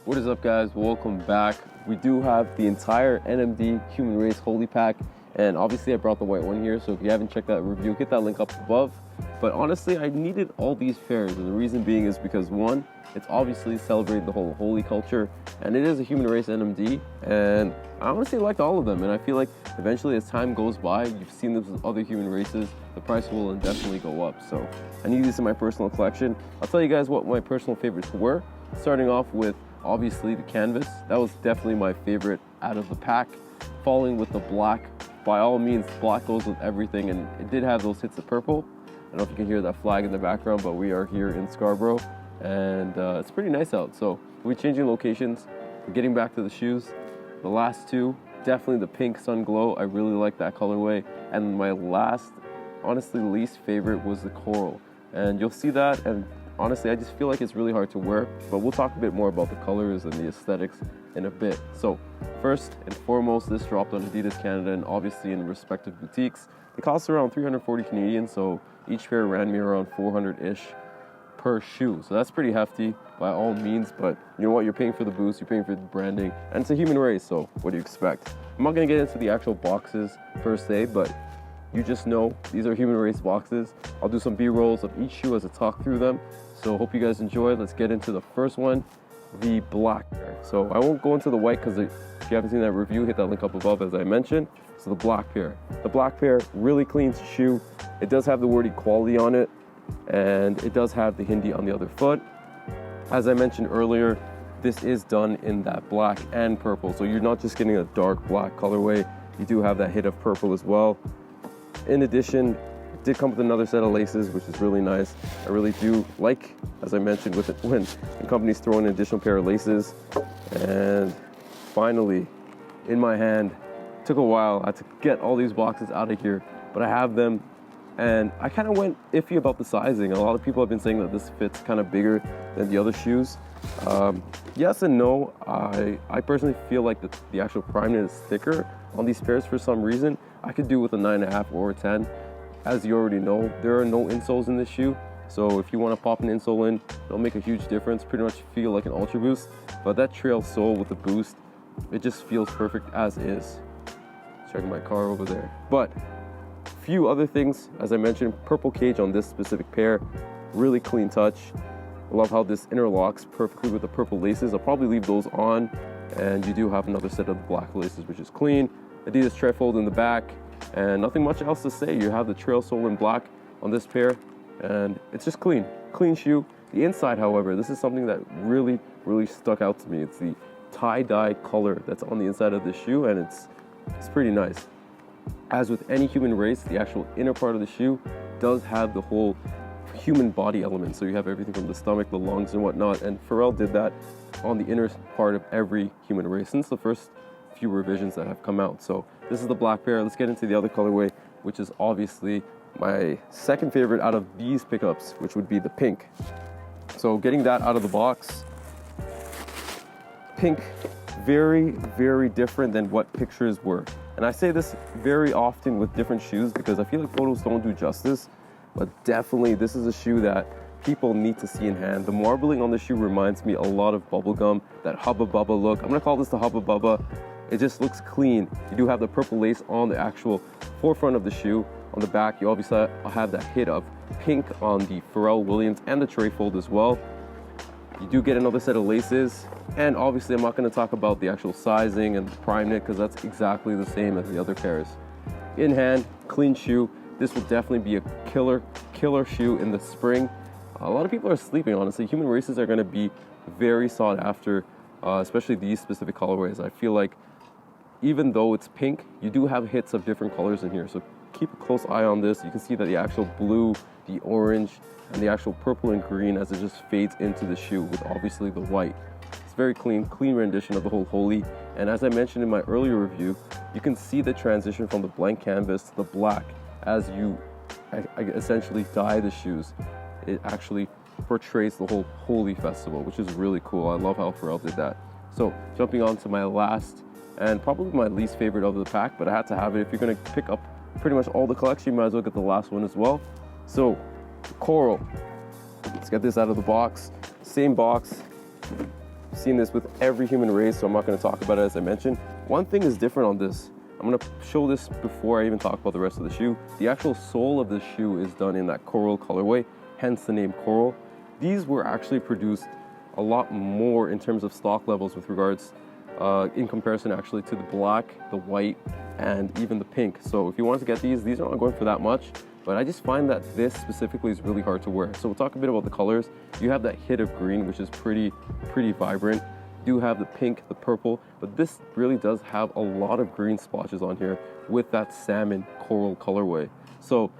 What is up, guys? Welcome back. We do have the entire NMD Human Race Holi pack, and obviously I brought the white one here, so if you haven't checked that review, hit that link up above. But honestly, I needed all these pairs, and the reason being is because one, it's obviously celebrating the whole Holi culture, and it is a Human Race NMD, and I honestly liked all of them, and I feel like eventually as time goes by, you've seen this with other human races, the price will definitely go up. So I need these in my personal collection. I'll tell you guys what my personal favorites were, starting off with obviously the canvas. That was definitely my favorite out of the pack, following with the black. By all means, black goes with everything, and it did have those hits of purple. I don't know if you can hear that flag in the background, but we are here in Scarborough, and it's pretty nice out. So we're changing locations. We're getting back to the shoes. The last two, definitely the pink sun glow. I really like that colorway. And my last, honestly, least favorite was the coral. And you'll see that, and honestly, I just feel like it's really hard to wear, but we'll talk a bit more about the colors and the aesthetics in a bit. So first and foremost, this dropped on Adidas Canada and obviously in respective boutiques. It costs around 340 Canadian, so each pair ran me around 400-ish per shoe. So that's pretty hefty by all means, but you know what? You're paying for the boost, you're paying for the branding, and it's a human race, so what do you expect? I'm not gonna get into the actual boxes per se, but you just know these are human race boxes. I'll do some B-rolls of each shoe as I talk through them. So hope you guys enjoy. Let's get into the first one, the black pair. So I won't go into the white because if you haven't seen that review, hit that link up above as I mentioned. So the black pair. The black pair, really clean shoe. It does have the word equality on it, and it does have the Hindi on the other foot. As I mentioned earlier, this is done in that black and purple. So you're not just getting a dark black colorway. You do have that hit of purple as well. In addition, it did come with another set of laces, which is really nice. I really do like, as I mentioned, with it when the companies throw in an additional pair of laces. And finally, in my hand, took a while. I had to get all these boxes out of here, but I have them. And I kind of went iffy about the sizing. A lot of people have been saying that this fits kind of bigger than the other shoes. Yes and no. I personally feel like the actual primeknit is thicker on these pairs for some reason. I could do with a 9.5 or a 10. As you already know, there are no insoles in this shoe. So if you want to pop an insole in, it'll make a huge difference. Pretty much feel like an Ultra Boost. But that trail sole with the boost, it just feels perfect as is. Checking my car over there. But few other things, as I mentioned, purple cage on this specific pair, really clean touch. I love how this interlocks perfectly with the purple laces. I'll probably leave those on, and you do have another set of the black laces, which is clean. Adidas trefold in the back, and nothing much else to say. You have the trail sole in black on this pair, and it's just clean shoe. The inside, however, this is something that really stuck out to me. It's the tie-dye color that's on the inside of the shoe, and it's pretty nice. As with any human race, the actual inner part of the shoe does have the whole human body element. So you have everything from the stomach, the lungs, and whatnot. And Pharrell did that on the inner part of every human race since the first few revisions that have come out. So this is the black pair. Let's get into the other colorway, which is obviously my second favorite out of these pickups, which would be the pink. So getting that out of the box, pink, very different than what pictures were. And I say this very often with different shoes because I feel like photos don't do justice, but definitely this is a shoe that people need to see in hand. The marbling on the shoe reminds me a lot of bubblegum, that Hubba Bubba look. I'm gonna call this the Hubba Bubba. It just looks clean. You do have the purple lace on the actual forefront of the shoe. On the back, you obviously have that hit of pink on the Pharrell Williams and the trefold as well. You do get another set of laces, and obviously I'm not going to talk about the actual sizing and the primeknit because that's exactly the same as the other pairs. In hand, clean shoe. This will definitely be a killer shoe in the spring. A lot of people are sleeping, honestly. Human races are going to be very sought after, especially these specific colorways. I feel like even though it's pink, you do have hits of different colors in here. So keep a close eye on this. You can see that the actual blue, the orange, and the actual purple and green as it just fades into the shoe with obviously the white. It's very clean rendition of the whole Holi. And as I mentioned in my earlier review, you can see the transition from the blank canvas to the black as you essentially dye the shoes. It actually portrays the whole Holi festival, which is really cool. I love how Pharrell did that. So jumping on to my last and probably my least favorite of the pack, but I had to have it. If you're gonna pick up pretty much all the collection, you might as well get the last one as well. So coral, let's get this out of the box. Same box, seen this with every human race, so I'm not going to talk about it as I mentioned. One thing is different on this. I'm going to show this before I even talk about the rest of the shoe. The actual sole of the shoe is done in that coral colorway, hence the name coral. These were actually produced a lot more in terms of stock levels with regards in comparison actually to the black, the white, and even the pink. So if you wanted to get these are not going for that much, but I just find that this specifically is really hard to wear. So we'll talk a bit about the colors. You have that hit of green, which is pretty vibrant. You do have the pink, the purple, but this really does have a lot of green splotches on here with that salmon coral colorway. So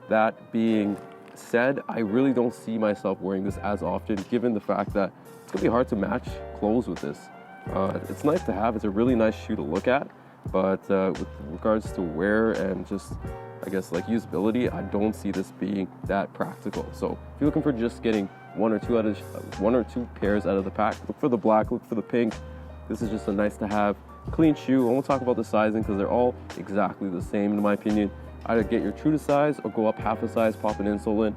that being said, I really don't see myself wearing this as often, given the fact that it's gonna be hard to match clothes with this. It's nice to have, it's a really nice shoe to look at, but with regards to wear and just, I guess, like usability, I don't see this being that practical. So if you're looking for just getting one or two pairs out of the pack, look for the black, look for the pink. This is just a nice to have clean shoe. I won't talk about the sizing because they're all exactly the same in my opinion. Either get your true to size or go up half a size, pop an insole in,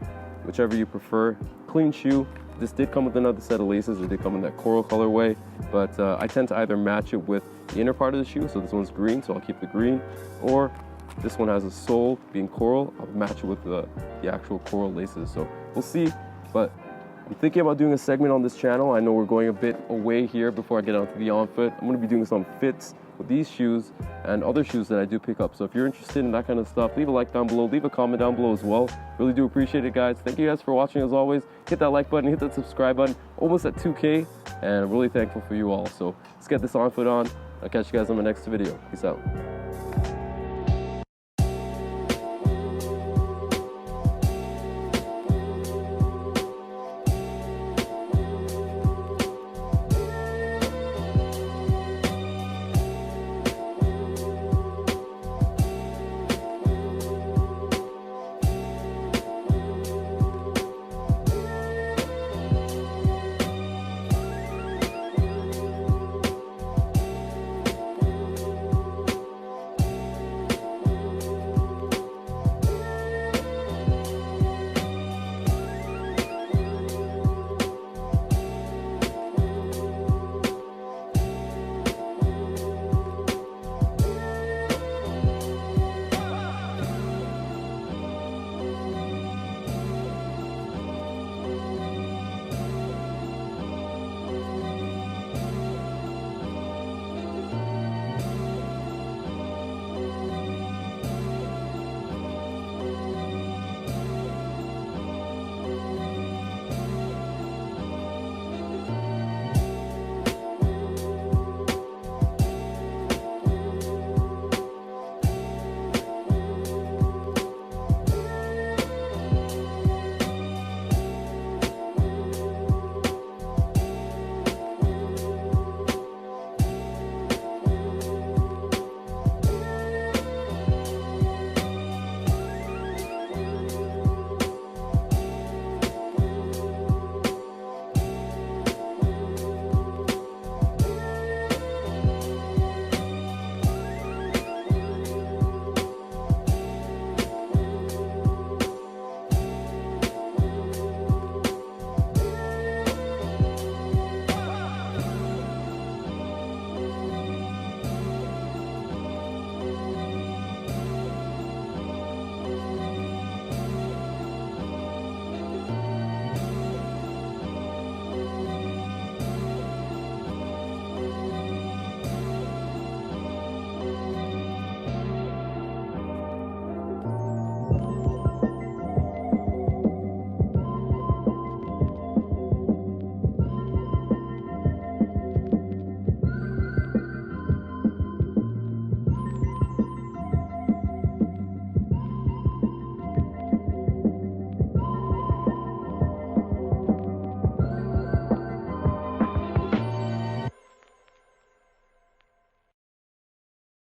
whichever you prefer. Clean shoe. This did come with another set of laces. It did come in that coral colorway, but I tend to either match it with the inner part of the shoe. So this one's green, so I'll keep the green, or this one has a sole being coral. I'll match it with the actual coral laces. So we'll see, but I'm thinking about doing a segment on this channel. I know we're going a bit away here before I get onto the on-foot. I'm going to be doing some fits with these shoes and other shoes that I do pick up. So if you're interested in that kind of stuff, leave a like down below, leave a comment down below as well. Really do appreciate it, guys. Thank you guys for watching as always. Hit that like button, hit that subscribe button. Almost at 2K, and I'm really thankful for you all. So let's get this on-foot on. I'll catch you guys on my next video. Peace out.